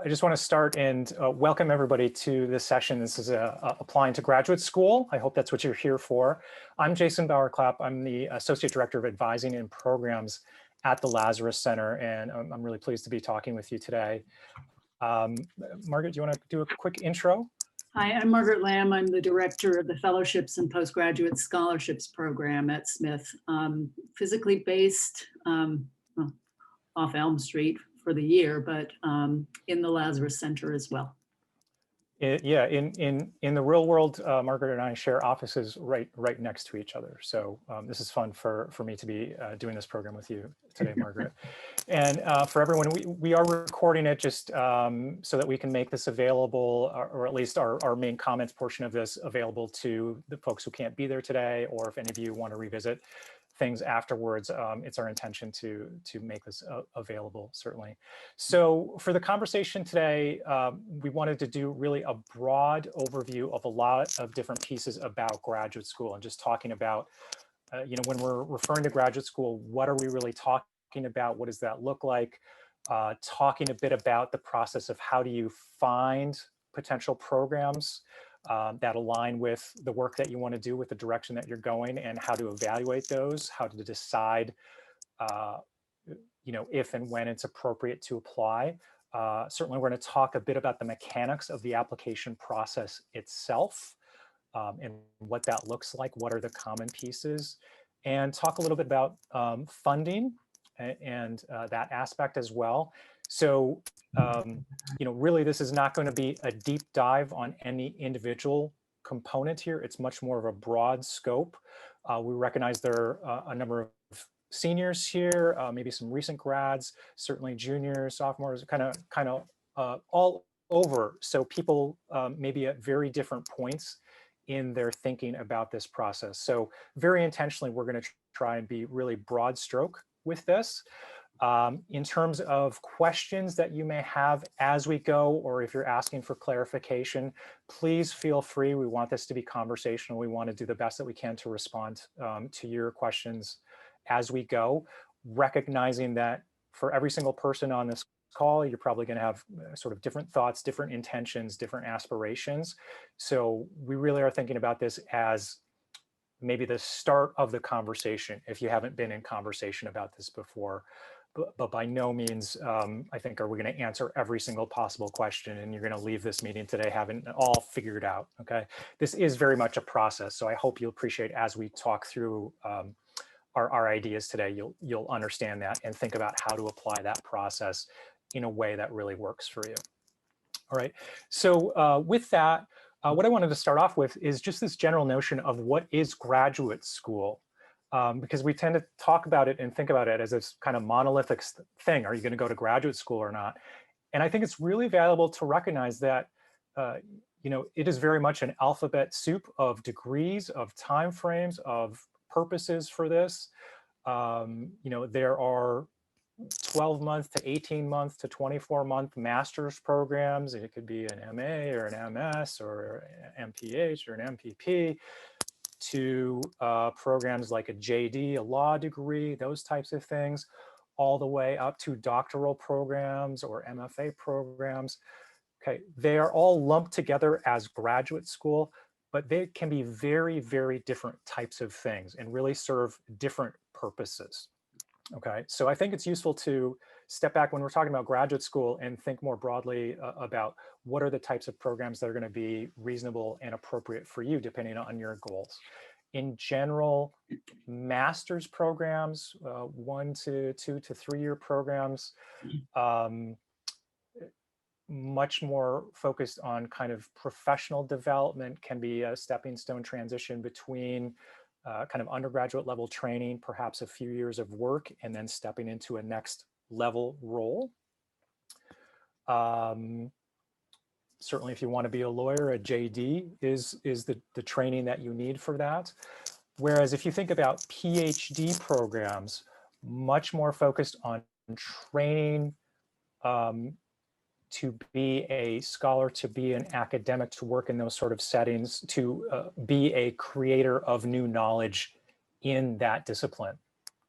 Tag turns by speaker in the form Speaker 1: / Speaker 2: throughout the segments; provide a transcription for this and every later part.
Speaker 1: I just want to start and welcome everybody to this session. This is applying to graduate school. I hope that's what you're here for. I'm Jason Bauer-Clapp. I'm the Associate Director of Advising and Programs at the Lazarus Center, and I'm really pleased to be talking with you today. Margaret, do you want to do a quick intro?
Speaker 2: Hi, I'm Margaret Lamb. I'm the Director of the Fellowships and Postgraduate Scholarships Program at Smith. Physically based off Elm Street for the year, but in the Lazarus Center as well.
Speaker 1: Yeah, in the real world, Margaret and I share offices right next to each other. So this is fun for me to be doing this program with you today, Margaret. And for everyone, we are recording it just so that we can make this available, or at least our main comments portion of this available to the folks who can't be there today, or if any of you want to revisit things afterwards. It's our intention to make this available, certainly. So for the conversation today, we wanted to do really a broad overview of a lot of different pieces about graduate school and just talking about, when we're referring to graduate school, what are we really talking about? What does that look like? Talking a bit about the process of how do you find potential programs that align with the work that you want to do, with the direction that you're going, and how to evaluate those, how to decide, if and when it's appropriate to apply. Certainly, we're going to talk a bit about the mechanics of the application process itself and what that looks like, what are the common pieces, and talk a little bit about funding and that aspect as well. So, really, this is not going to be a deep dive on any individual component here. It's much more of a broad scope. We recognize there are a number of seniors here, maybe some recent grads, certainly juniors, sophomores, kind of all over. So people maybe at very different points in their thinking about this process. So very intentionally, we're going to try and be really broad stroke with this. In terms of questions that you may have as we go, or if you're asking for clarification, please feel free. We want this to be conversational. We want to do the best that we can to respond to your questions as we go, recognizing that for every single person on this call, you're probably going to have sort of different thoughts, different intentions, different aspirations. So we really are thinking about this as maybe the start of the conversation, if you haven't been in conversation about this before. But by no means, I think, are we going to answer every single possible question, and you're going to leave this meeting today having it all figured out, okay? This is very much a process, so I hope you'll appreciate as we talk through our ideas today, you'll understand that and think about how to apply that process in a way that really works for you. All right, so with that, what I wanted to start off with is just this general notion of what is graduate school. Because we tend to talk about it and think about it as this kind of monolithic thing. Are you going to go to graduate school or not? And I think it's really valuable to recognize that, it is very much an alphabet soup of degrees, of timeframes, of purposes for this. There are 12-month to 18-month to 24-month master's programs. It could be an MA or an MS or an MPH or an MPP, to programs like a JD, a law degree, those types of things, all the way up to doctoral programs or MFA programs. Okay, they are all lumped together as graduate school, but they can be very, very different types of things and really serve different purposes. Okay, so I think it's useful to step back when we're talking about graduate school and think more broadly about what are the types of programs that are going to be reasonable and appropriate for you depending on your goals. In general, master's programs, 1 to 2 to 3 year programs, much more focused on kind of professional development, can be a stepping stone transition between kind of undergraduate level training, perhaps a few years of work, and then stepping into a next level role. Certainly, if you want to be a lawyer, a JD is the training that you need for that. Whereas if you think about PhD programs, much more focused on training to be a scholar, to be an academic, to work in those sort of settings, to be a creator of new knowledge in that discipline,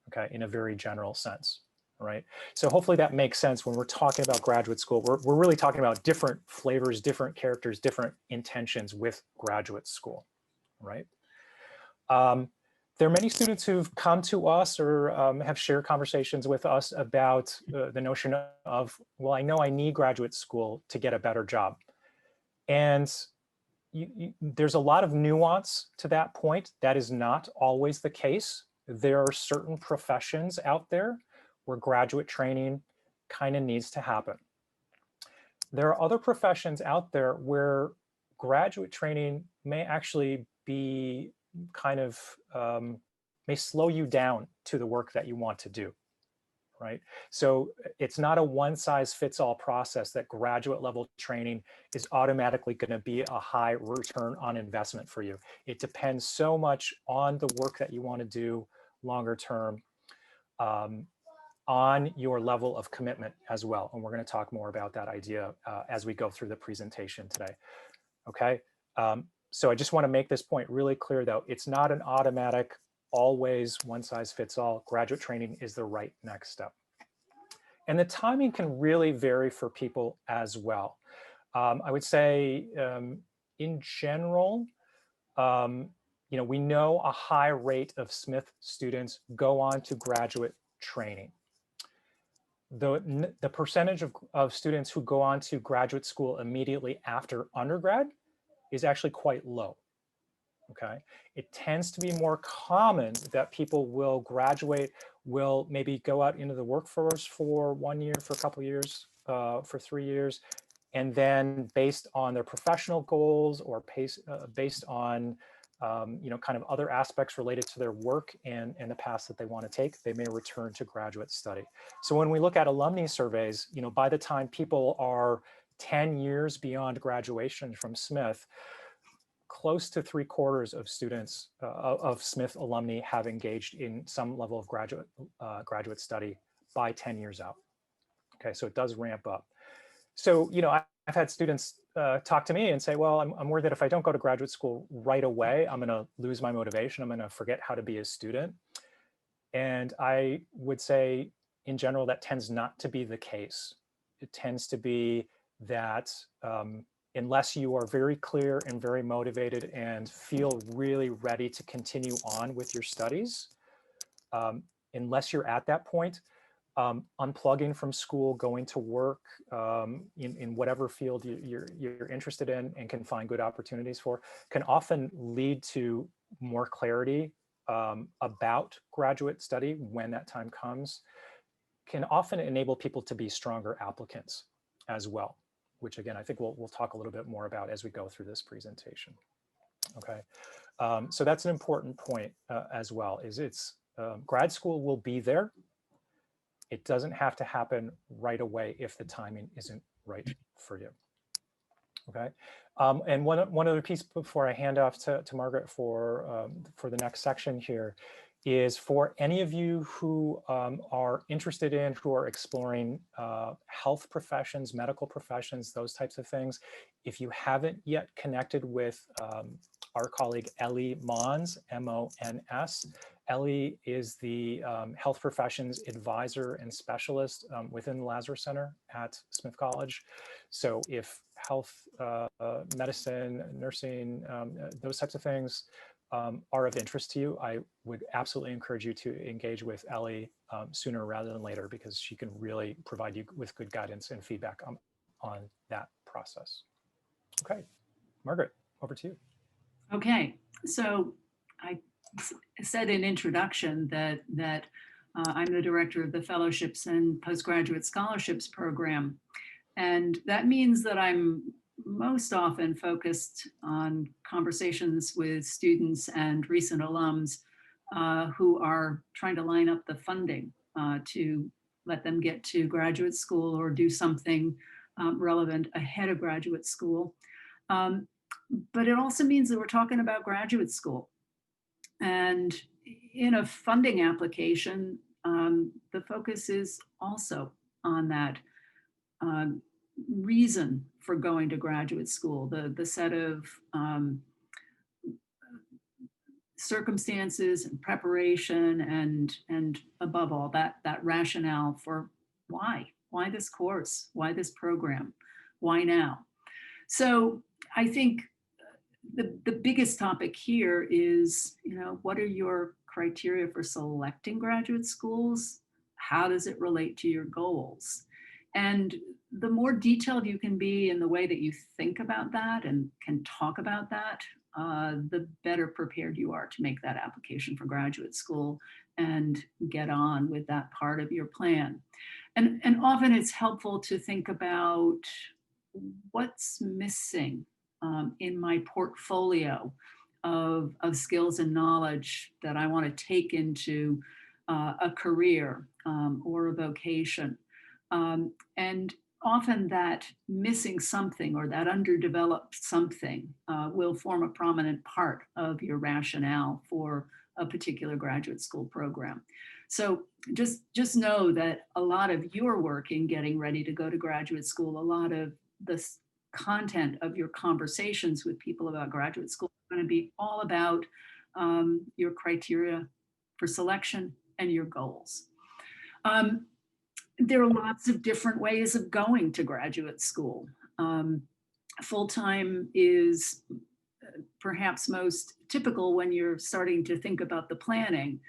Speaker 1: okay, in a very general sense. right? So hopefully that makes sense when we're talking about graduate school. We're really talking about different flavors, different characters, different intentions with graduate school, right? There are many students who've come to us or have shared conversations with us about the notion of, well, I know I need graduate school to get a better job. And there's a lot of nuance to that point. That is not always the case. There are certain professions out there where graduate training kind of needs to happen. There are other professions out there where graduate training may actually be kind of, may slow you down to the work that you want to do, right? So it's not a one size fits all process that graduate level training is automatically going to be a high return on investment for you. It depends so much on the work that you want to do longer term, on your level of commitment as well. And we're going to talk more about that idea as we go through the presentation today. Okay. So I just want to make this point really clear though. It's not an automatic, always one size fits all. Graduate training is the right next step. And the timing can really vary for people as well. I would say in general, we know a high rate of Smith students go on to graduate training. The percentage of students who go on to graduate school immediately after undergrad is actually quite low. Okay, it tends to be more common that people will graduate, will maybe go out into the workforce for 1 year, for a couple of years, for 3 years, and then based on their professional goals or based on kind of other aspects related to their work and the paths that they want to take, they may return to graduate study. So when we look at alumni surveys, by the time people are 10 years beyond graduation from Smith, close to 3/4 of students of Smith alumni have engaged in some level of graduate study by 10 years out. Okay, so it does ramp up. So, I've had students talk to me and say, well, I'm worried that if I don't go to graduate school right away, I'm going to lose my motivation. I'm going to forget how to be a student. And I would say, in general, that tends not to be the case. It tends to be that unless you are very clear and very motivated and feel really ready to continue on with your studies, unless you're at that point, unplugging from school, going to work in whatever field you're interested in and can find good opportunities for, can often lead to more clarity about graduate study when that time comes, can often enable people to be stronger applicants as well, which again, I think we'll talk a little bit more about as we go through this presentation. Okay, so that's an important point as well, is grad school will be there. It doesn't have to happen right away if the timing isn't right for you. Okay, and one other piece before I hand off to Margaret for the next section here is for any of you who are interested in, who are exploring health professions, medical professions, those types of things. If you haven't yet connected with our colleague Ellie Mons, M-O-N-S, Ellie is the health professions advisor and specialist within the Lazarus Center at Smith College. So if health, medicine, nursing, those types of things are of interest to you, I would absolutely encourage you to engage with Ellie sooner rather than later, because she can really provide you with good guidance and feedback on that process. Okay, Margaret, over to you.
Speaker 2: Okay, so I said in introduction that I'm the director of the Fellowships and Postgraduate Scholarships Program. And that means that I'm most often focused on conversations with students and recent alums who are trying to line up the funding to let them get to graduate school or do something relevant ahead of graduate school. But it also means that we're talking about graduate school. And in a funding application, the focus is also on that reason for going to graduate school, the set of circumstances and preparation and above all that rationale for why this course, why this program, why now. So I think the biggest topic here is, what are your criteria for selecting graduate schools? How does it relate to your goals? And the more detailed you can be in the way that you think about that and can talk about that, the better prepared you are to make that application for graduate school and get on with that part of your plan. And often it's helpful to think about what's missing in my portfolio of skills and knowledge that I want to take into a career or a vocation. And often that missing something or that underdeveloped something will form a prominent part of your rationale for a particular graduate school program. So just know that a lot of your work in getting ready to go to graduate school, a lot of the content of your conversations with people about graduate school is going to be all about your criteria for selection and your goals. There are lots of different ways of going to graduate school. Full-time is perhaps most typical when you're starting to think about the planning.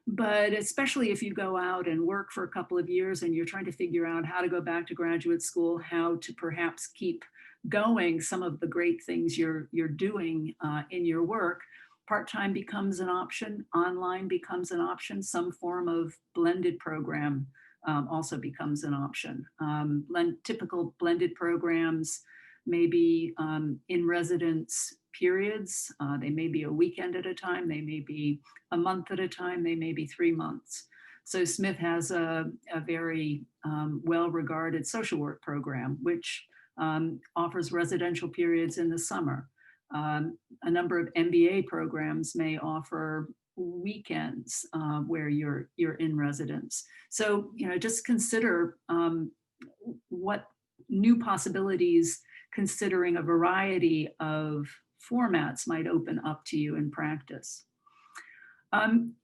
Speaker 2: But especially if you go out and work for a couple of years and you're trying to figure out how to go back to graduate school, how to perhaps keep going some of the great things you're doing in your work, part-time becomes an option, online becomes an option, some form of blended program also becomes an option. Typical blended programs may be in residence periods. They may be a weekend at a time. They may be a month at a time. They may be 3 months. So Smith has a very well-regarded social work program, which offers residential periods in the summer. A number of MBA programs may offer weekends where you're in residence. So, just consider what new possibilities, considering a variety of formats, might open up to you in practice.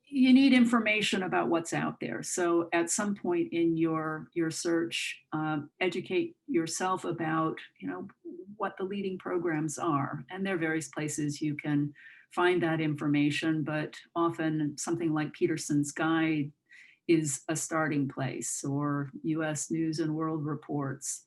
Speaker 2: You need information about what's out there. So at some point in your search, educate yourself about, what the leading programs are. And there are various places you can find that information, but often something like Peterson's Guide is a starting place, or US News and World Reports.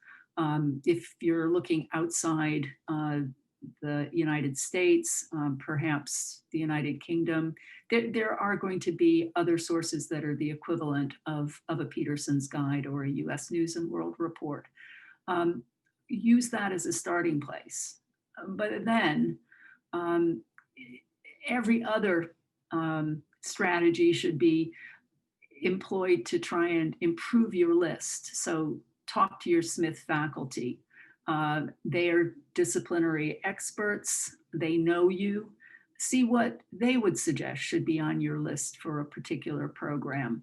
Speaker 2: If you're looking outside the United States, perhaps the United Kingdom, there are going to be other sources that are the equivalent of a Peterson's Guide or a US News and World Report. Use that as a starting place. But then every other strategy should be employed to try and improve your list. So talk to your Smith faculty. They are disciplinary experts. They know you. See what they would suggest should be on your list for a particular program.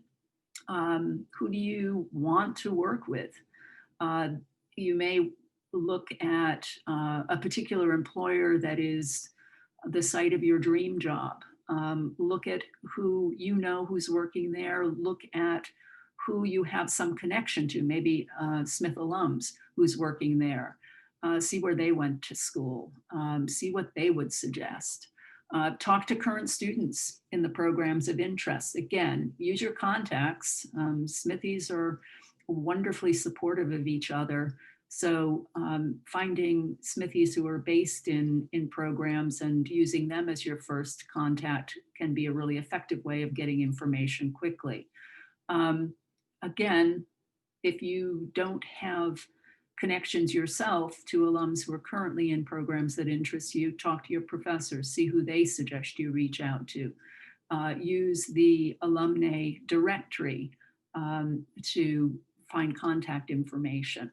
Speaker 2: Who do you want to work with? You may look at a particular employer that is the site of your dream job. Look at who you know who's working there. Look at who you have some connection to, maybe Smith alums who's working there. See where they went to school. See what they would suggest. Talk to current students in the programs of interest. Again, use your contacts. Smithies are wonderfully supportive of each other. So finding Smithies who are based in programs and using them as your first contact can be a really effective way of getting information quickly. Again, if you don't have connections yourself to alums who are currently in programs that interest you, talk to your professors, see who they suggest you reach out to. Use the alumni directory to find contact information.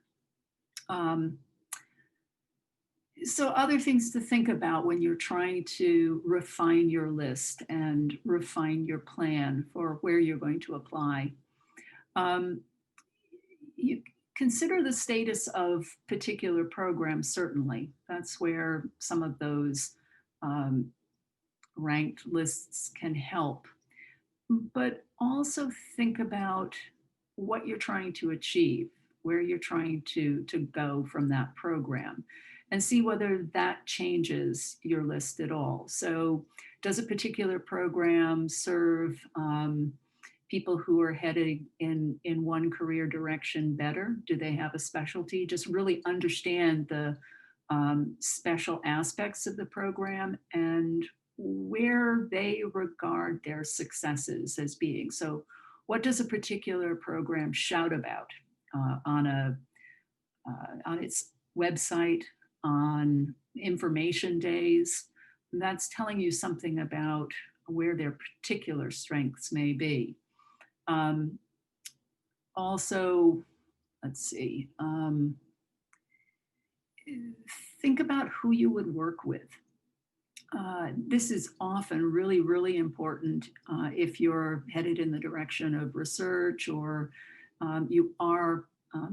Speaker 2: So other things to think about when you're trying to refine your list and refine your plan for where you're going to apply. You consider the status of particular programs, certainly. That's where some of those ranked lists can help, but also think about what you're trying to achieve, where you're trying to go from that program, and see whether that changes your list at all. So, does a particular program serve people who are headed in one career direction better? Do they have a specialty? Just really understand the special aspects of the program and where they regard their successes as being. So, what does a particular program shout about on its website, on information days? That's telling you something about where their particular strengths may be. Um, Also, let's see. Think about who you would work with. This is often really, really important if you're headed in the direction of research or you are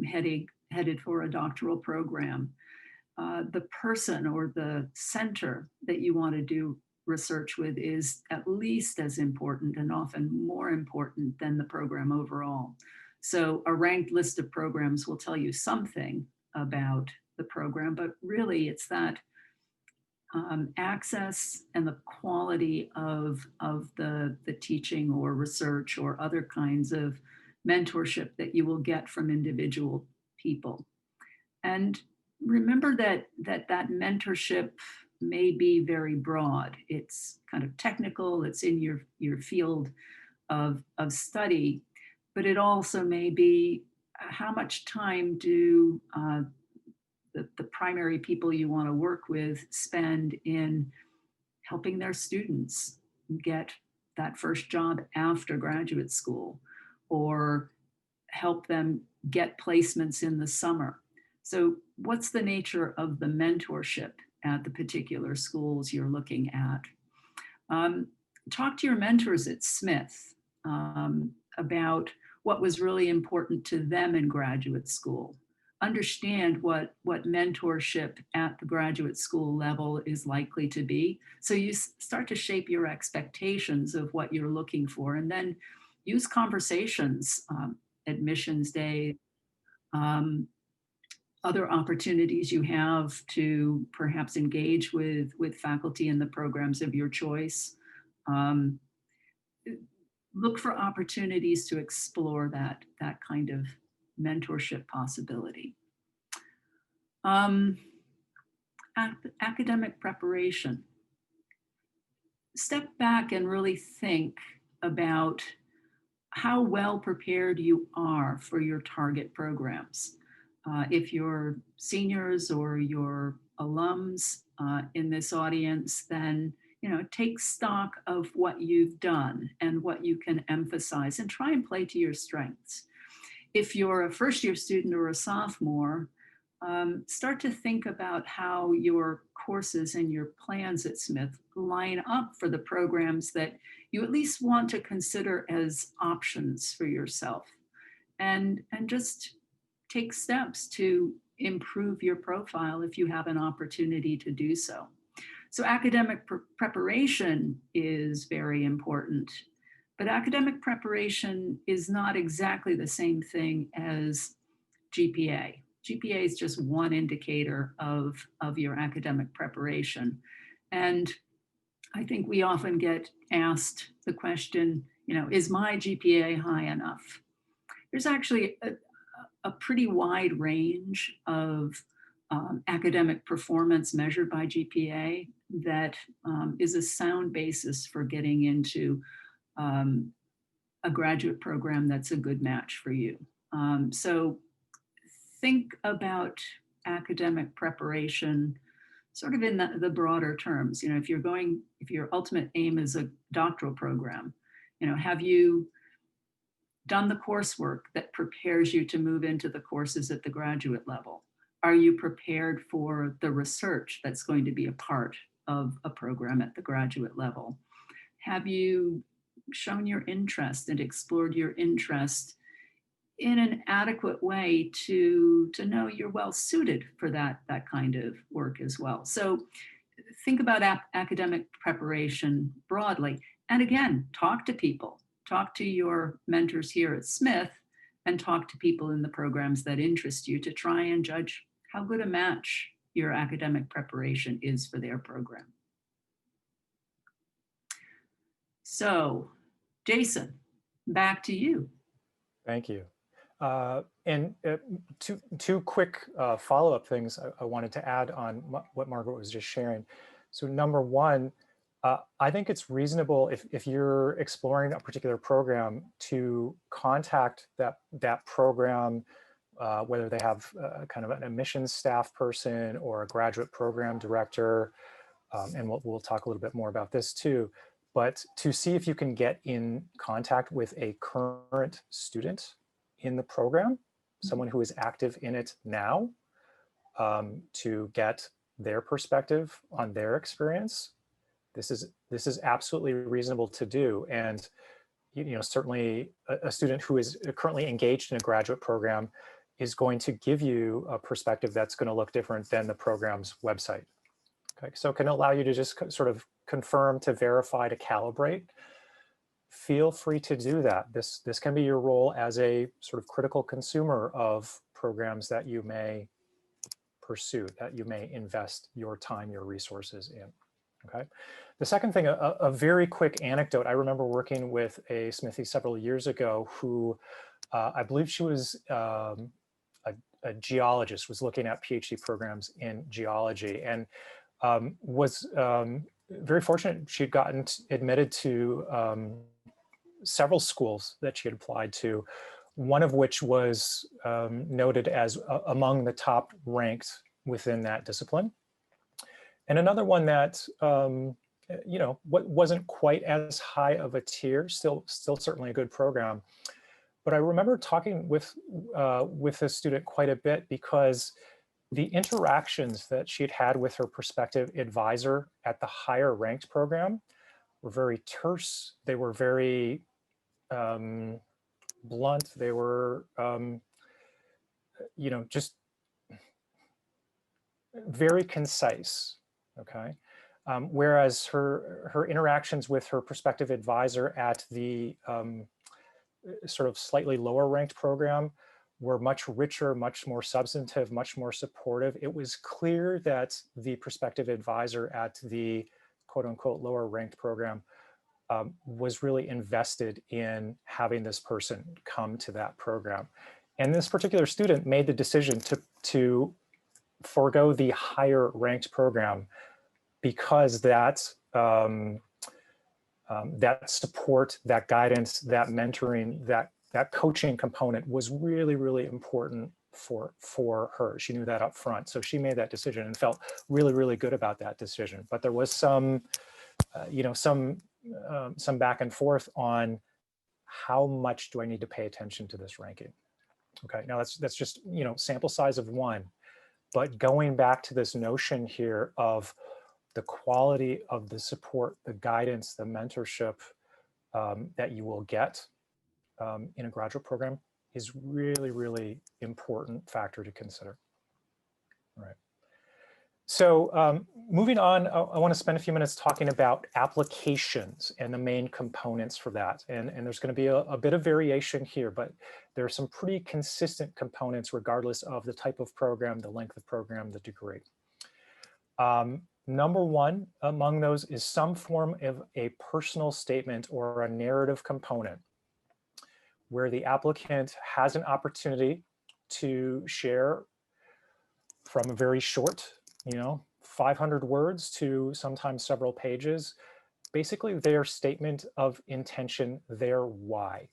Speaker 2: headed for a doctoral program. The person or the center that you want to do research with is at least as important and often more important than the program overall. So a ranked list of programs will tell you something about the program, but really it's that access and the quality of the teaching or research or other kinds of mentorship that you will get from individual people. And remember that mentorship may be very broad. It's kind of technical, it's in your field of study, but it also may be how much time do the primary people you want to work with spend in helping their students get that first job after graduate school or help them get placements in the summer. So, what's the nature of the mentorship at the particular schools you're looking at? Um, Talk to your mentors at Smith about what was really important to them in graduate school. Understand what mentorship at the graduate school level is likely to be. So you start to shape your expectations of what you're looking for, and then use conversations, admissions day, um, other opportunities you have to perhaps engage with faculty in the programs of your choice. Um, Look for opportunities to explore that kind of mentorship possibility. Um, Academic preparation. Step back and really think about how well prepared you are for your target programs. If you're seniors or your alums in this audience, then take stock of what you've done and what you can emphasize and try and play to your strengths. If you're a first year student or a sophomore, start to think about how your courses and your plans at Smith line up for the programs that you at least want to consider as options for yourself, and just take steps to improve your profile if you have an opportunity to do so. So academic preparation is very important, but academic preparation is not exactly the same thing as GPA. GPA is just one indicator of your academic preparation. And I think we often get asked the question, is my GPA high enough? There's actually a pretty wide range of academic performance measured by GPA that is a sound basis for getting into a graduate program that's a good match for you. So think about academic preparation sort of in the broader terms. If your ultimate aim is a doctoral program, have you done the coursework that prepares you to move into the courses at the graduate level? Are you prepared for the research that's going to be a part of a program at the graduate level? Have you shown your interest and explored your interest in an adequate way to know you're well suited for that kind of work as well? So think about academic preparation broadly. And again, talk to people, talk to your mentors here at Smith, and talk to people in the programs that interest you to try and judge how good a match your academic preparation is for their program. So, Jason, back to you.
Speaker 1: Thank you. And two quick follow-up things I wanted to add on what Margaret was just sharing. So number one, I think it's reasonable if you're exploring a particular program to contact that program, whether they have kind of an admissions staff person or a graduate program director, and we'll talk a little bit more about this too, but to see if you can get in contact with a current student in the program, someone who is active in it now, to get their perspective on their experience. This is absolutely reasonable to do. And certainly a student who is currently engaged in a graduate program is going to give you a perspective that's going to look different than the program's website. Okay, so it can allow you to just sort of confirm, to verify, to calibrate. Feel free to do that. This can be your role as a sort of critical consumer of programs that you may pursue, that you may invest your time, your resources in. Okay. The second thing, a very quick anecdote. I remember working with a Smithy several years ago who I believe she was a geologist, was looking at PhD programs in geology, and was very fortunate. She'd gotten admitted to several schools that she had applied to, one of which was noted as among the top ranked within that discipline. And another one that, wasn't quite as high of a tier, still certainly a good program. But I remember talking with this student quite a bit because the interactions that she'd had with her prospective advisor at the higher ranked program were very terse. They were very blunt. They were, just very concise. Okay. Whereas her interactions with her prospective advisor at the sort of slightly lower ranked program were much richer, much more substantive, much more supportive. It was clear that the prospective advisor at the quote unquote lower ranked program was really invested in having this person come to that program. And this particular student made the decision to forego the higher ranked program because that support, that guidance, that mentoring, that coaching component was really, really important for her. She knew that up front. So she made that decision and felt really, really good about that decision. But there was some back and forth on how much do I need to pay attention to this ranking. Okay, now that's just, sample size of one. But going back to this notion here of the quality of the support, the guidance, the mentorship that you will get in a graduate program is really, really important factor to consider. All right. So moving on, I want to spend a few minutes talking about applications and the main components for that. And there's going to be a bit of variation here, but there are some pretty consistent components regardless of the type of program, the length of program, the degree. Number one among those is some form of a personal statement or a narrative component where the applicant has an opportunity to share from a very short, 500 words to sometimes several pages, basically their statement of intention, their why.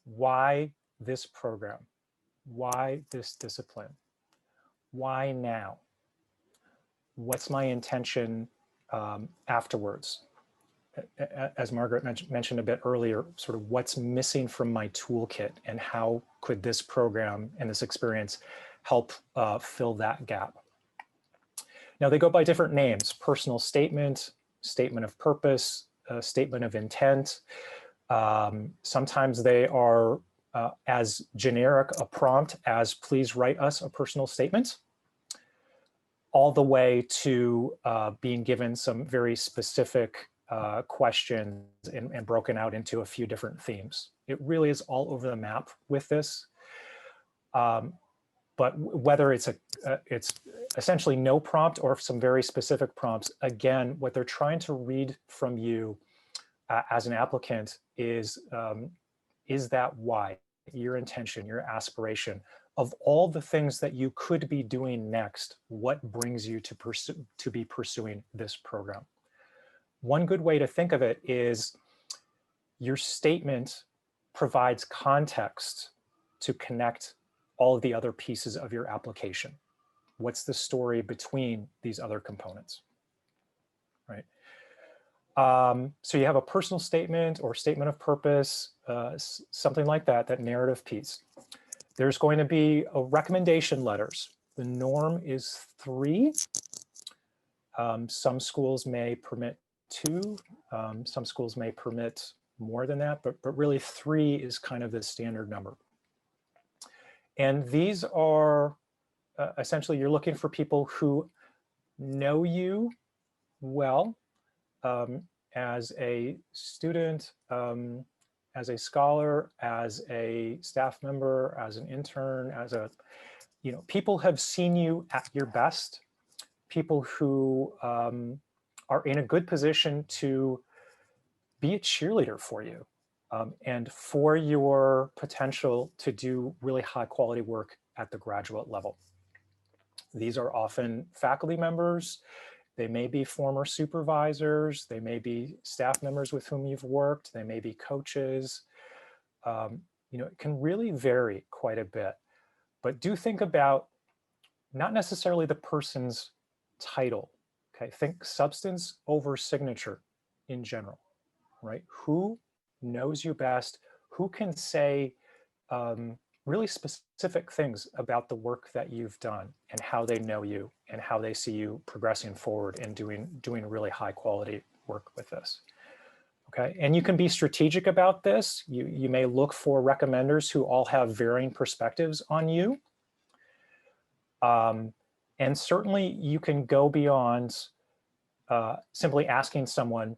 Speaker 1: Why this program? Why this discipline? Why now? What's my intention afterwards? As Margaret mentioned a bit earlier, sort of what's missing from my toolkit and how could this program and this experience help fill that gap? Now they go by different names: personal statement, statement of purpose, statement of intent. Sometimes they are as generic a prompt as please write us a personal statement. all the way to being given some very specific questions and broken out into a few different themes. It really is all over the map with this. But whether it's essentially no prompt or some very specific prompts, again, what they're trying to read from you as an applicant is that why, your intention, your aspiration. Of all the things that you could be doing next, what brings you to be pursuing this program? One good way to think of it is your statement provides context to connect all of the other pieces of your application. What's the story between these other components, right? So you have a personal statement or statement of purpose, something like that, that narrative piece. There's going to be recommendation letters. The norm is 3. Some schools may permit 2. Some schools may permit more than that, but really 3 is kind of the standard number. And these are essentially, you're looking for people who know you well as a student, as a scholar, as a staff member, as an intern, as a, people have seen you at your best, people who are in a good position to be a cheerleader for you and for your potential to do really high quality work at the graduate level. These are often faculty members. They may be former supervisors. They may be staff members with whom you've worked. They may be coaches. It can really vary quite a bit. But do think about not necessarily the person's title. Okay, think substance over signature in general, right? Who knows you best? Who can say really specific things about the work that you've done and how they know you and how they see you progressing forward and doing really high quality work with this. Okay, and you can be strategic about this. You may look for recommenders who all have varying perspectives on you. And certainly you can go beyond simply asking someone,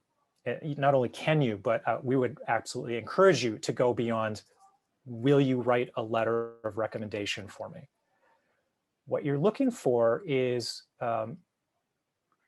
Speaker 1: not only can you, but we would absolutely encourage you to go beyond, will you write a letter of recommendation for me? What you're looking for is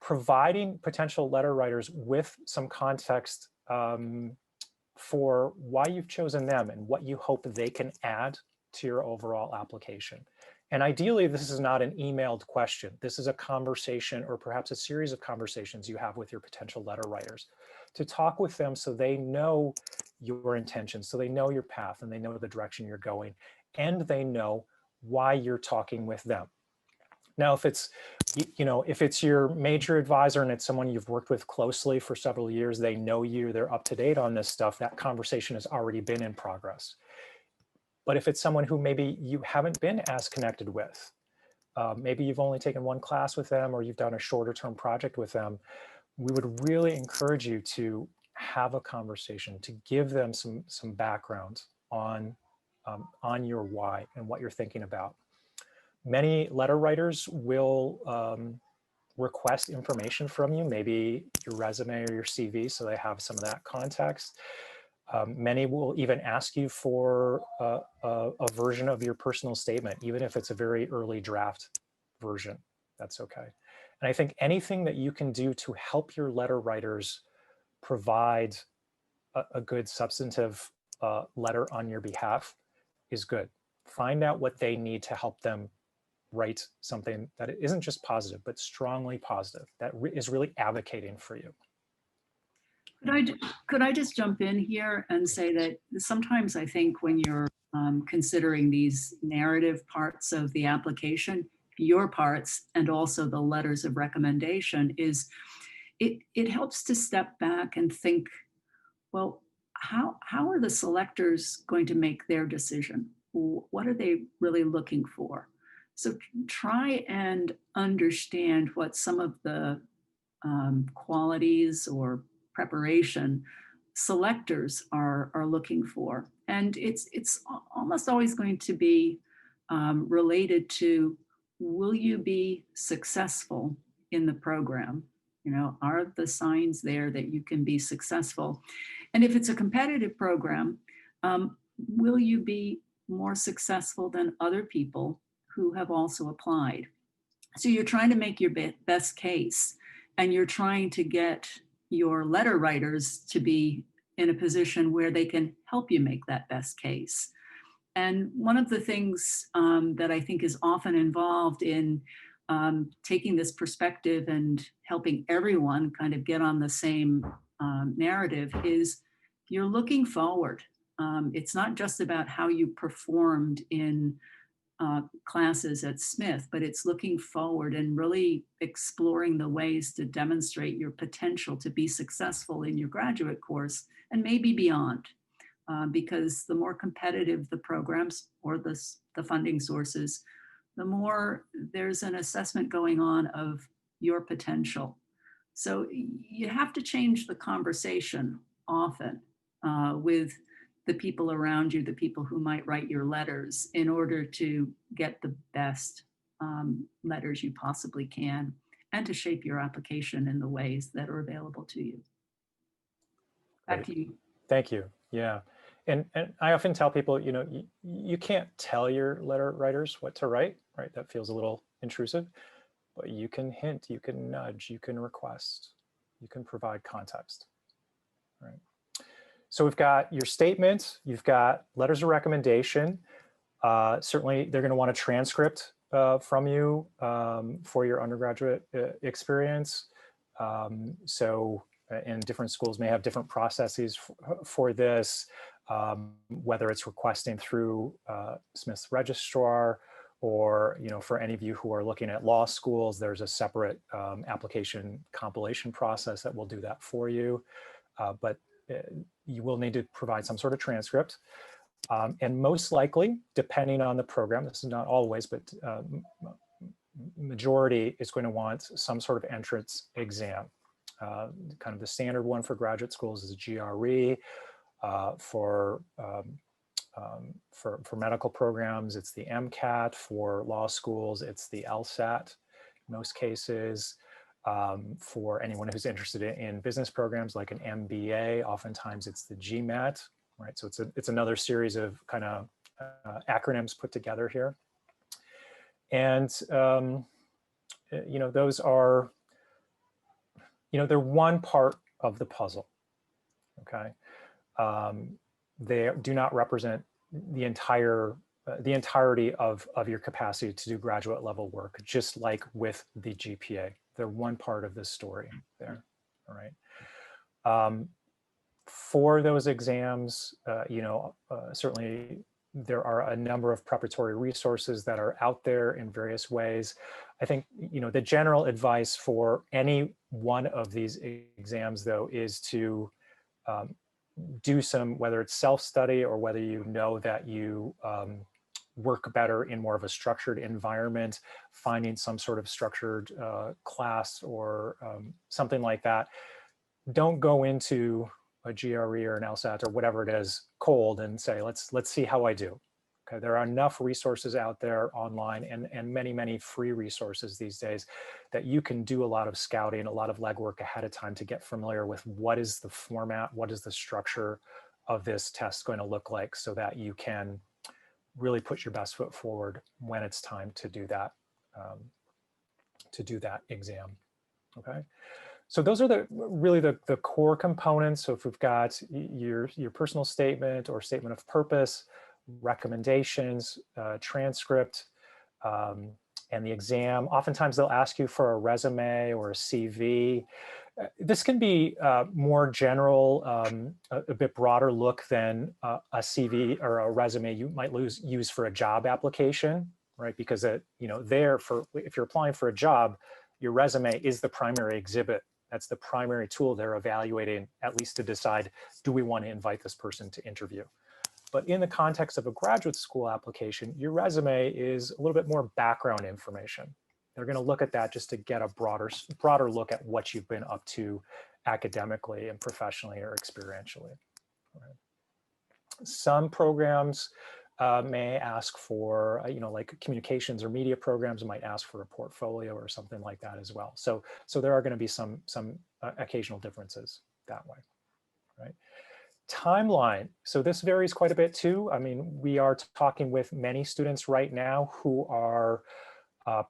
Speaker 1: providing potential letter writers with some context for why you've chosen them and what you hope they can add to your overall application. And ideally, this is not an emailed question. This is a conversation or perhaps a series of conversations you have with your potential letter writers to talk with them so they know your intentions, so they know your path and they know the direction you're going and they know why you're talking with them. Now, if it's, if it's your major advisor and it's someone you've worked with closely for several years, they know you, they're up to date on this stuff, that conversation has already been in progress. But if it's someone who maybe you haven't been as connected with, maybe you've only taken one class with them or you've done a shorter term project with them, we would really encourage you to have a conversation, to give them some background on your why and what you're thinking about. Many letter writers will request information from you, maybe your resume or your CV, so they have some of that context. Many will even ask you for a version of your personal statement, even if it's a very early draft version, that's okay. And I think anything that you can do to help your letter writers provide a good substantive letter on your behalf is good. Find out what they need to help them write something that isn't just positive, but strongly positive, that is really advocating for you.
Speaker 2: Could I just jump in here and say that sometimes I think when you're considering these narrative parts of the application, your parts and also the letters of recommendation is it helps to step back and think, well, how are the selectors going to make their decision? What are they really looking for? So try and understand what some of the qualities or preparation selectors are looking for. And it's almost always going to be related to will you be successful in the program? You know, are the signs there that you can be successful? And if it's a competitive program, will you be more successful than other people who have also applied? So you're trying to make your best case, and you're trying to get your letter writers to be in a position where they can help you make that best case. And one of the things that I think is often involved in taking this perspective and helping everyone kind of get on the same narrative is you're looking forward. It's not just about how you performed in classes at Smith, but it's looking forward and really exploring the ways to demonstrate your potential to be successful in your graduate course and maybe beyond. Because the more competitive the programs or the funding sources, the more there's an assessment going on of your potential. So you have to change the conversation often with the people around you, the people who might write your letters, in order to get the best letters you possibly can and to shape your application in the ways that are available to you. Back
Speaker 1: Great.
Speaker 2: to you.
Speaker 1: Thank you. Yeah. And I often tell people, you know, you can't tell your letter writers what to write, right? That feels a little intrusive, but you can hint, you can nudge, you can request, you can provide context, right? So we've got your statement, you've got letters of recommendation. Certainly they're going to want a transcript from you for your undergraduate experience. And different schools may have different processes for this, whether it's requesting through Smith's registrar, or, you know, for any of you who are looking at law schools, there's a separate application compilation process that will do that for you. But you will need to provide some sort of transcript. And most likely, depending on the program, this is not always, but majority is going to want some sort of entrance exam. Kind of the standard one for graduate schools is GRE. For medical programs, it's the MCAT. For law schools, it's the LSAT in most cases. For anyone who's interested in business programs like an MBA, oftentimes it's the GMAT, right? So it's another series of kind of acronyms put together here. And, you know, those are, you know, they're one part of the puzzle, okay? They do not represent the entirety of your capacity to do graduate level work, just like with the GPA. They're one part of this story there, all right? For those exams, you know, certainly there are a number of preparatory resources that are out there in various ways. I think, you know, the general advice for any one of these exams, though, is to do some, whether it's self-study or whether you know that you work better in more of a structured environment, finding some sort of structured class or something like that. Don't go into a GRE or an LSAT or whatever it is cold and say, let's see how I do. Okay, there are enough resources out there online and many, many free resources these days that you can do a lot of scouting, a lot of legwork ahead of time to get familiar with what is the format, what is the structure of this test going to look like, so that you can really put your best foot forward when it's time to do that exam. Okay. So those are really the core components. So if we've got your personal statement or statement of purpose, recommendations, transcript, and the exam, oftentimes they'll ask you for a resume or a CV. This can be more general, a bit broader look than a CV or a resume you might use for a job application, right? Because you know, if you're applying for a job, your resume is the primary exhibit. That's the primary tool they're evaluating, at least to decide, do we want to invite this person to interview? But in the context of a graduate school application, your resume is a little bit more background information. They're going to look at that just to get a broader look at what you've been up to academically and professionally or experientially. Right. Some programs may ask for, like communications or media programs might ask for a portfolio or something like that as well. So there are going to be some occasional differences that way, right? Timeline. So this varies quite a bit too. I mean, we are talking with many students right now who are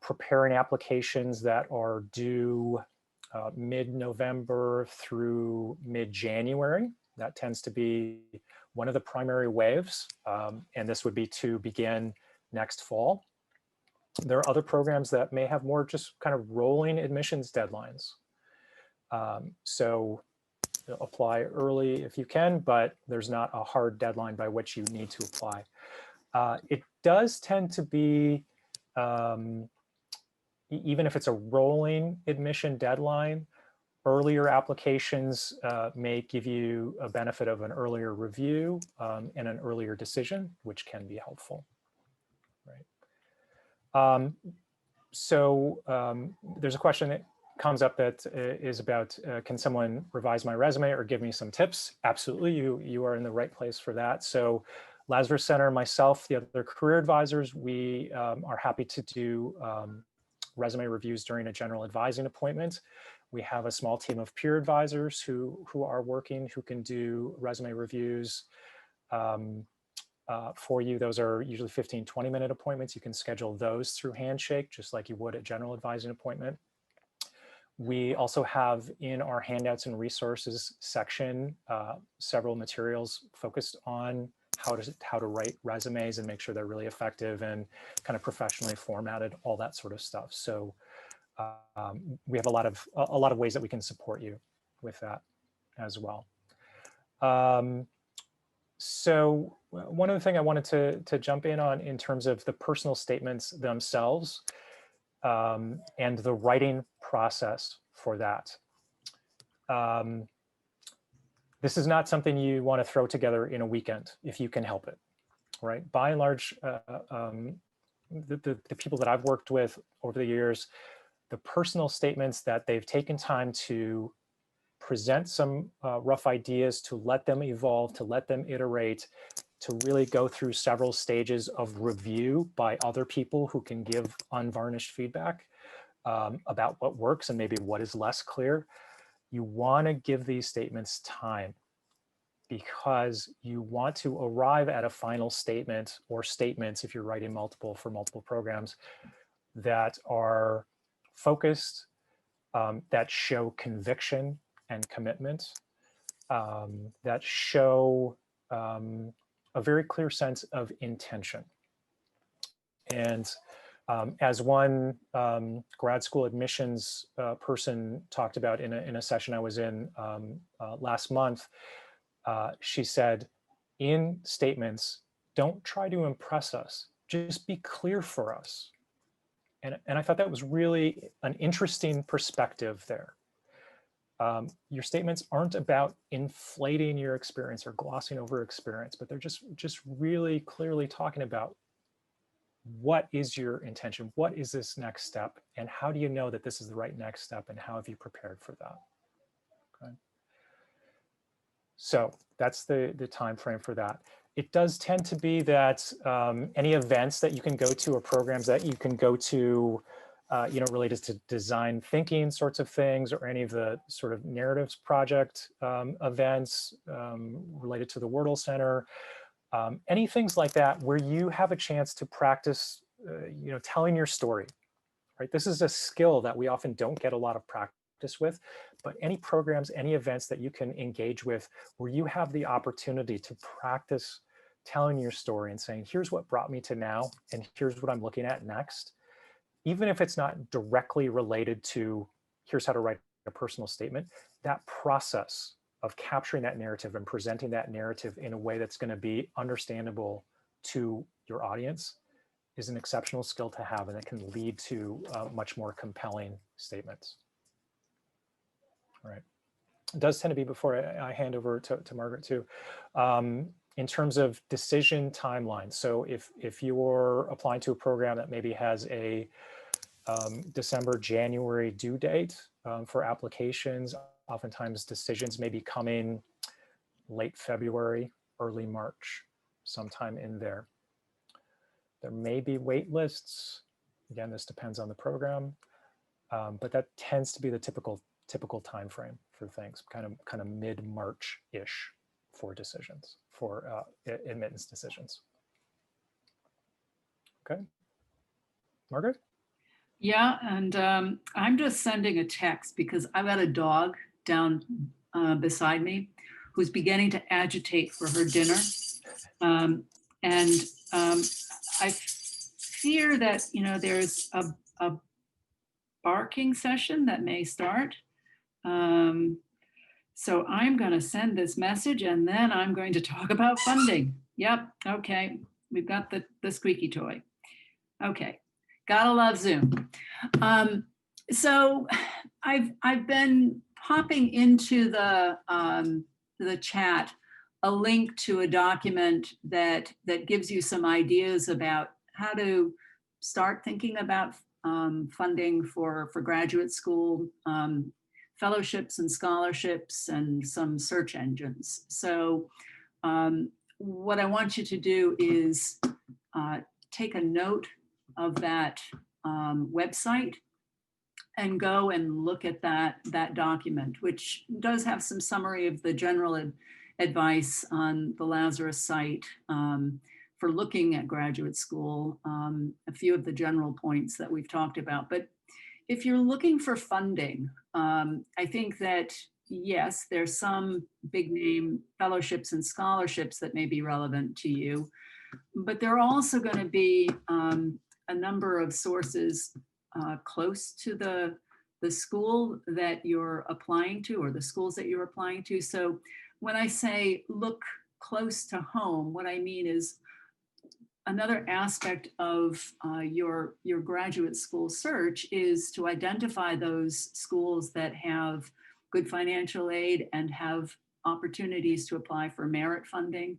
Speaker 1: preparing applications that are due mid-November through mid-January. That tends to be one of the primary waves, and this would be to begin next fall. There are other programs that may have more just kind of rolling admissions deadlines. So apply early if you can, but there's not a hard deadline by which you need to apply. It does tend to be, even if it's a rolling admission deadline, earlier applications may give you a benefit of an earlier review and an earlier decision, which can be helpful, right? There's a question that comes up that is about, can someone revise my resume or give me some tips? Absolutely, you are in the right place for that. So Lazarus Center, myself, the other career advisors, we are happy to do resume reviews during a general advising appointment. We have a small team of peer advisors who are working, who can do resume reviews for you. Those are usually 15, 20-minute appointments. You can schedule those through Handshake, just like you would a general advising appointment. We also have in our handouts and resources section several materials focused on how to write resumes and make sure they're really effective and kind of professionally formatted, all that sort of stuff. So we have a lot of ways that we can support you with that as well. So one other thing I wanted to jump in on in terms of the personal statements themselves and the writing process for that. This is not something you want to throw together in a weekend if you can help it, right? By and large, the people that I've worked with over the years, the personal statements that they've taken time to present some rough ideas, to let them evolve, to let them iterate, to really go through several stages of review by other people who can give unvarnished feedback about what works and maybe what is less clear. You want to give these statements time because you want to arrive at a final statement or statements, if you're writing multiple for multiple programs, that are focused, that show conviction and commitment, that show a very clear sense of intention. And as one grad school admissions person talked about in a session I was in last month, she said, in statements, don't try to impress us, just be clear for us. And I thought that was really an interesting perspective there. Your statements aren't about inflating your experience or glossing over experience, but they're just really clearly talking about what is your intention? What is this next step? And how do you know that this is the right next step? And how have you prepared for that? Okay. So that's the time frame for that. It does tend to be that any events that you can go to or programs that you can go to, related to design thinking sorts of things, or any of the sort of narratives project events related to the Wordle Center, any things like that where you have a chance to practice, telling your story, right? This is a skill that we often don't get a lot of practice with, but any programs, any events that you can engage with where you have the opportunity to practice telling your story and saying, here's what brought me to now, and here's what I'm looking at next. Even if it's not directly related to here's how to write a personal statement, that process of capturing that narrative and presenting that narrative in a way that's going to be understandable to your audience is an exceptional skill to have, and it can lead to much more compelling statements. All right. It does tend to be, before I hand over to Margaret too, in terms of decision timeline. So if you're applying to a program that maybe has a December, January due date for applications, oftentimes decisions may be coming late February, early March, sometime in there. There may be wait lists. Again, this depends on the program, but that tends to be the typical time frame for things, kind of mid-March-ish for decisions, for admittance decisions. Okay, Margaret?
Speaker 2: Yeah, and I'm just sending a text because I've got a dog down beside me who's beginning to agitate for her dinner. And I fear that, there's a barking session that may start. So I'm going to send this message and then I'm going to talk about funding. Yep, okay, we've got the squeaky toy. Okay, gotta love Zoom. So I've been popping into the chat a link to a document that gives you some ideas about how to start thinking about funding for graduate school, fellowships and scholarships, and some search engines. So what I want you to do is take a note of that website and go and look at that document, which does have some summary of the general advice on the Lazarus site for looking at graduate school, a few of the general points that we've talked about. But if you're looking for funding, I think that, yes, there's some big name fellowships and scholarships that may be relevant to you, but there are also going to be a number of sources close to the school that you're applying to, or the schools that you're applying to. So when I say look close to home, what I mean is another aspect of your graduate school search is to identify those schools that have good financial aid and have opportunities to apply for merit funding,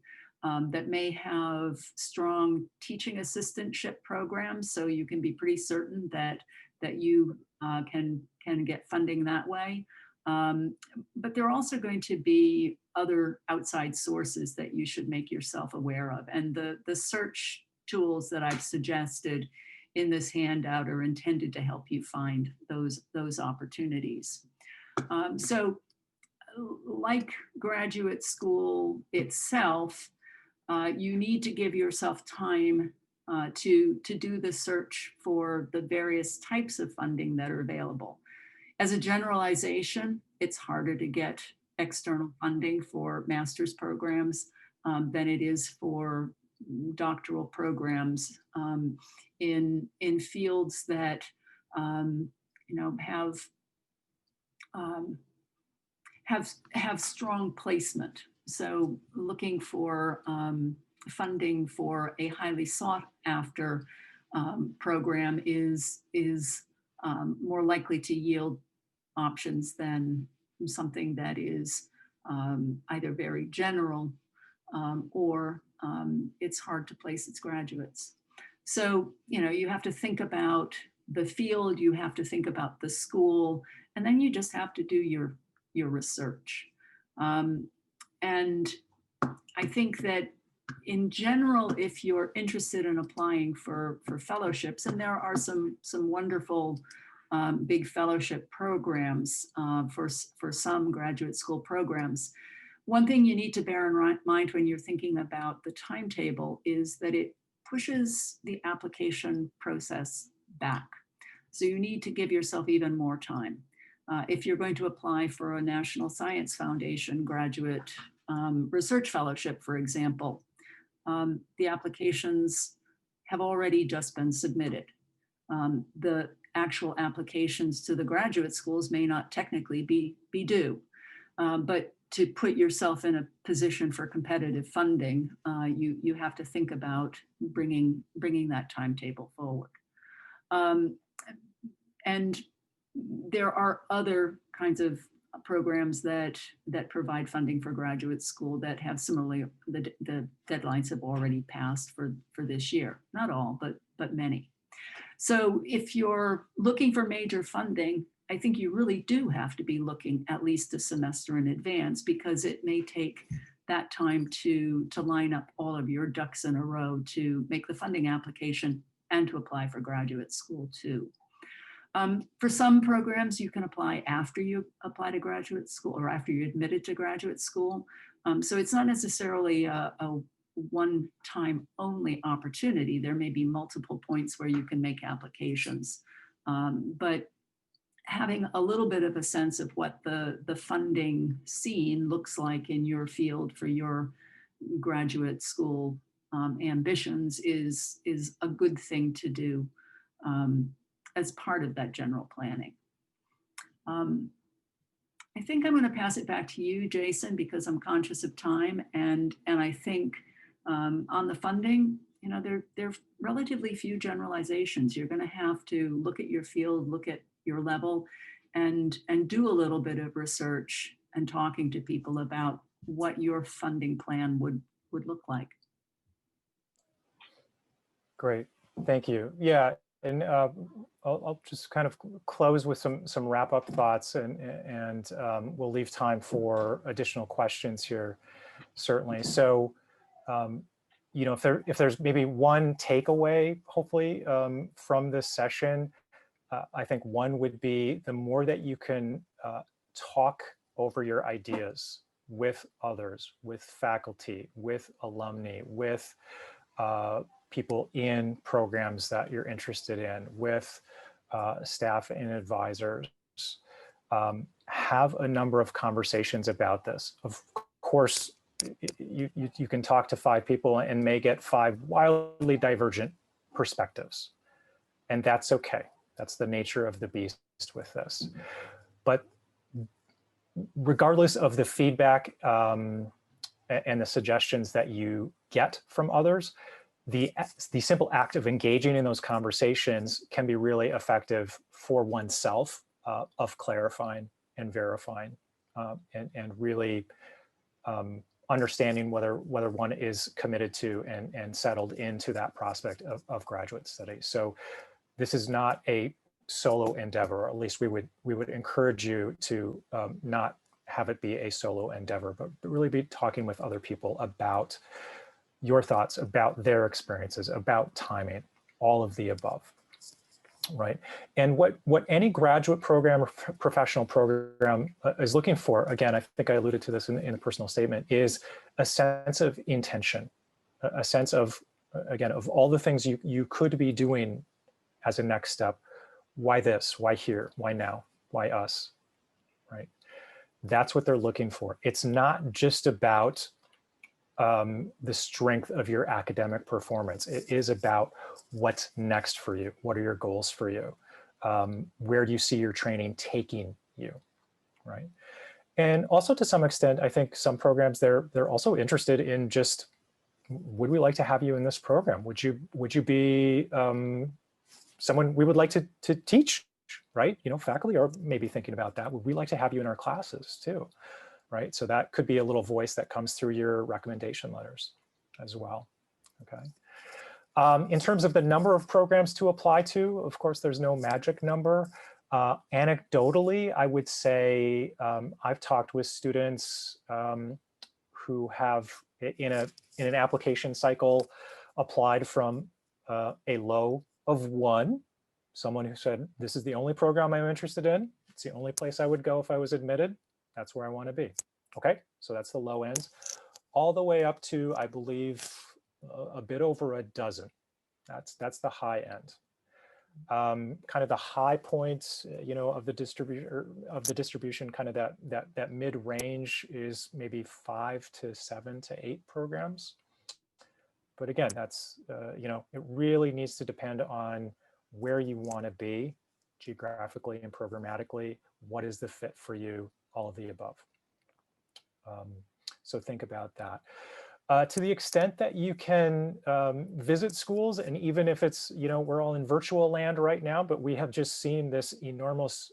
Speaker 2: that may have strong teaching assistantship programs, so you can be pretty certain that you can get funding that way. But there are also going to be other outside sources that you should make yourself aware of. And the search tools that I've suggested in this handout are intended to help you find those opportunities. So like graduate school itself, you need to give yourself time to do the search for the various types of funding that are available. As a generalization, it's harder to get external funding for master's programs than it is for doctoral programs in fields that have strong placement. So looking for funding for a highly sought after program is more likely to yield options than something that is either very general or it's hard to place its graduates. So, you have to think about the field, you have to think about the school, and then you just have to do your research. And I think that in general, if you're interested in applying for fellowships, and there are some wonderful big fellowship programs for some graduate school programs, one thing you need to bear in mind when you're thinking about the timetable is that it pushes the application process back. So you need to give yourself even more time. If you're going to apply for a National Science Foundation graduate research fellowship, for example, the applications have already just been submitted. The actual applications to the graduate schools may not technically be due, but to put yourself in a position for competitive funding, you have to think about bringing that timetable forward. And there are other kinds of programs that provide funding for graduate school that have similarly, the deadlines have already passed for this year. Not all, but many. So if you're looking for major funding, I think you really do have to be looking at least a semester in advance, because it may take that time to line up all of your ducks in a row to make the funding application and to apply for graduate school too. For some programs, you can apply after you apply to graduate school or after you're admitted to graduate school. So it's not necessarily a one-time only opportunity. There may be multiple points where you can make applications. But having a little bit of a sense of what the funding scene looks like in your field for your graduate school ambitions is a good thing to do as part of that general planning. I think I'm going to pass it back to you, Jason, because I'm conscious of time, and I think on the funding, you know, there are relatively few generalizations. You're going to have to look at your field, look at your level, and do a little bit of research and talking to people about what your funding plan would look like.
Speaker 1: Great, thank you. Yeah, and I'll just kind of close with some wrap-up thoughts, and we'll leave time for additional questions here, certainly. So, you know, if there's maybe one takeaway, hopefully, from this session, I think one would be the more that you can talk over your ideas with others, with faculty, with alumni, with people in programs that you're interested in, with staff and advisors, have a number of conversations about this. Of course, you can talk to 5 people and may get 5 wildly divergent perspectives, and that's okay. That's the nature of the beast with this. But regardless of the feedback and the suggestions that you get from others, the simple act of engaging in those conversations can be really effective for oneself of clarifying and verifying and really understanding whether one is committed to and settled into that prospect of graduate study. So this is not a solo endeavor, or at least we would encourage you to not have it be a solo endeavor, but really be talking with other people about your thoughts, about their experiences, about timing, all of the above, right? And what any graduate program or professional program is looking for, again, I think I alluded to this in the personal statement, is a sense of intention, a sense of, again, of all the things you could be doing as a next step. Why this? Why here? Why now? Why us? Right? That's what they're looking for. It's not just about the strength of your academic performance. It is about what's next for you. What are your goals for you? Where do you see your training taking you? Right? And also, to some extent, I think some programs, they're also interested in just, would we like to have you in this program? Would you be someone we would like to teach, right? You know, faculty are maybe thinking about that. Would we like to have you in our classes too, right? So that could be a little voice that comes through your recommendation letters as well, okay? In terms of the number of programs to apply to, of course, there's no magic number. Anecdotally, I would say I've talked with students who have, in an application cycle, applied from a low of 1, someone who said, this is the only program I'm interested in. It's the only place I would go if I was admitted. That's where I want to be. Okay, so that's the low end, all the way up to, I believe, a bit over a dozen. That's the high end. Kind of the high points, you know, of the distribution, kind of that mid range is maybe 5 to 7 to 8 programs. But again, that's, you know, it really needs to depend on where you want to be geographically and programmatically. What is the fit for you? All of the above. So think about that. To the extent that you can visit schools, and even if it's, you know, we're all in virtual land right now, but we have just seen this enormous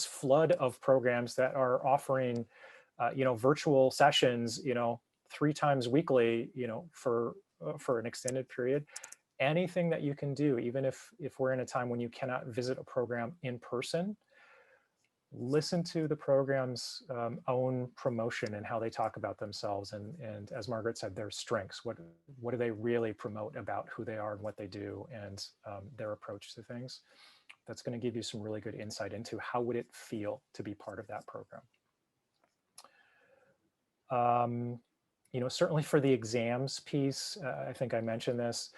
Speaker 1: flood of programs that are offering, you know, virtual sessions, you know, 3 times weekly, you know, for an extended period. Anything that you can do, even if we're in a time when you cannot visit a program in person, listen to the program's own promotion and how they talk about themselves. And as Margaret said, their strengths. What do they really promote about who they are and what they do, and their approach to things. That's going to give you some really good insight into how would it feel to be part of that program. You know, certainly for the exams piece, I think I mentioned this,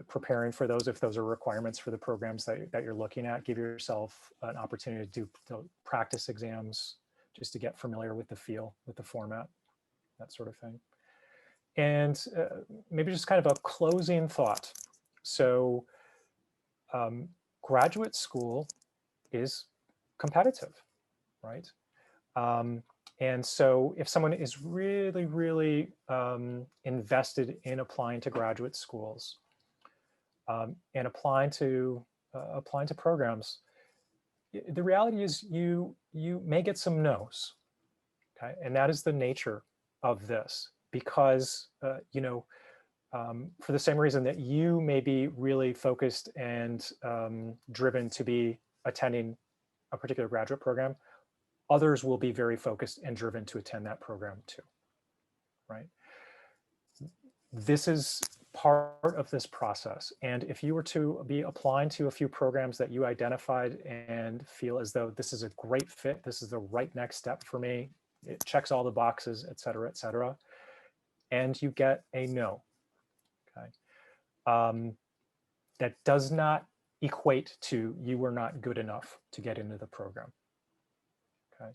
Speaker 1: preparing for those, if those are requirements for the programs that you're looking at, give yourself an opportunity to do practice exams just to get familiar with the feel, with the format, that sort of thing. And maybe just kind of a closing thought. So graduate school is competitive, right? And so if someone is really, really invested in applying to graduate schools and applying to programs, the reality is you may get some no's, okay? And that is the nature of this, because, you know, for the same reason that you may be really focused and driven to be attending a particular graduate program, others will be very focused and driven to attend that program too, right? This is part of this process. And if you were to be applying to a few programs that you identified and feel as though this is a great fit, this is the right next step for me, it checks all the boxes, et cetera, and you get a no, okay? That does not equate to you were not good enough to get into the program. Okay.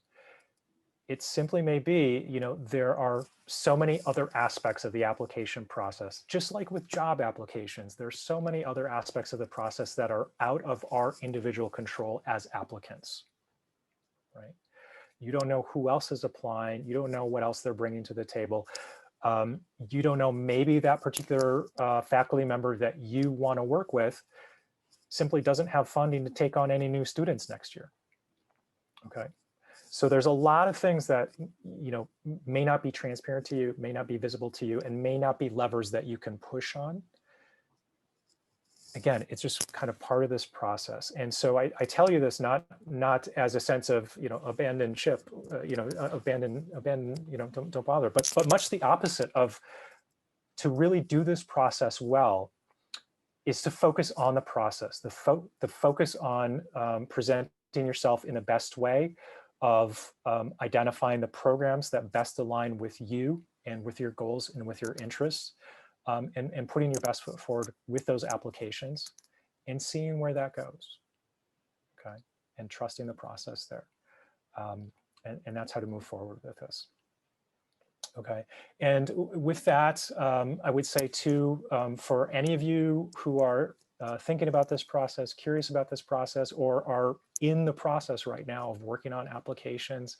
Speaker 1: It simply may be, you know, there are so many other aspects of the application process, just like with job applications. There's so many other aspects of the process that are out of our individual control as applicants, right? You don't know who else is applying. You don't know what else they're bringing to the table. You don't know, maybe that particular faculty member that you want to work with simply doesn't have funding to take on any new students next year. Okay. So there's a lot of things that, you know, may not be transparent to you, may not be visible to you, and may not be levers that you can push on. Again, it's just kind of part of this process. And so I tell you this not as a sense of, you know, abandon ship, you know, abandon, you know, don't bother, but much the opposite of, to really do this process well is to focus on the process, the focus on presenting yourself in the best way, of identifying the programs that best align with you and with your goals and with your interests, and putting your best foot forward with those applications and seeing where that goes, okay? And trusting the process there. And that's how to move forward with this. Okay, and with that, I would say too, for any of you who are thinking about this process, curious about this process, or are in the process right now of working on applications,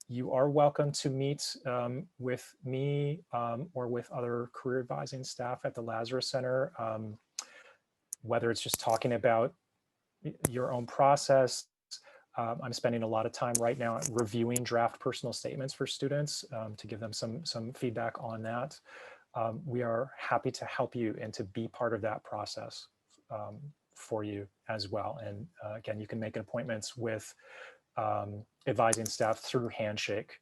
Speaker 1: you are welcome to meet with me or with other career advising staff at the Lazarus Center, whether it's just talking about your own process. I'm spending a lot of time right now reviewing draft personal statements for students to give them some feedback on that. We are happy to help you and to be part of that process for you as well. And again, you can make appointments with advising staff through Handshake,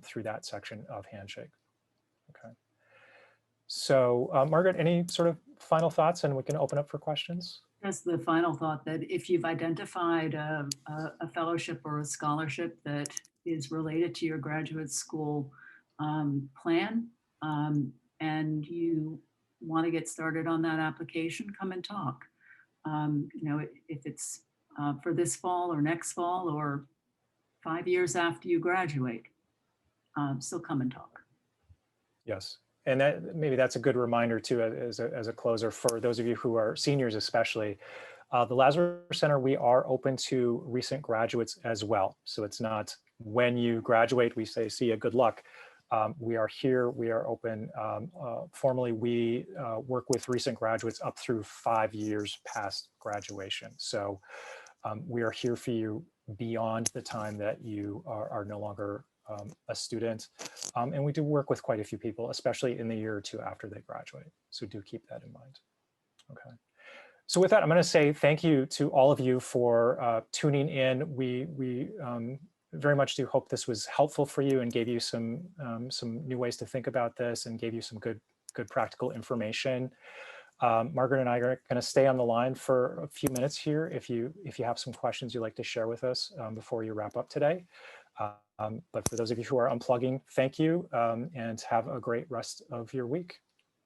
Speaker 1: through that section of Handshake. Okay. So Margaret, any sort of final thoughts, and we can open up for questions?
Speaker 2: Just the final thought that if you've identified a fellowship or a scholarship that is related to your graduate school plan, and you want to get started on that application, come and talk. You know, if it's for this fall or next fall or 5 years after you graduate, still come and talk.
Speaker 1: Yes. And that, maybe that's a good reminder too, as a closer for those of you who are seniors, especially. The Lazarus Center, we are open to recent graduates as well. So it's not when you graduate, we say, see ya, good luck. We are here, we are open. Formally, we work with recent graduates up through 5 years past graduation. So we are here for you beyond the time that you are no longer a student. And we do work with quite a few people, especially in the year or two after they graduate. So do keep that in mind. Okay. So with that, I'm going to say thank you to all of you for tuning in. We very much do hope this was helpful for you and gave you some new ways to think about this and gave you some good practical information. Margaret and I are going to stay on the line for a few minutes here if you have some questions you'd like to share with us before you wrap up today. But for those of you who are unplugging, thank you and have a great rest of your week.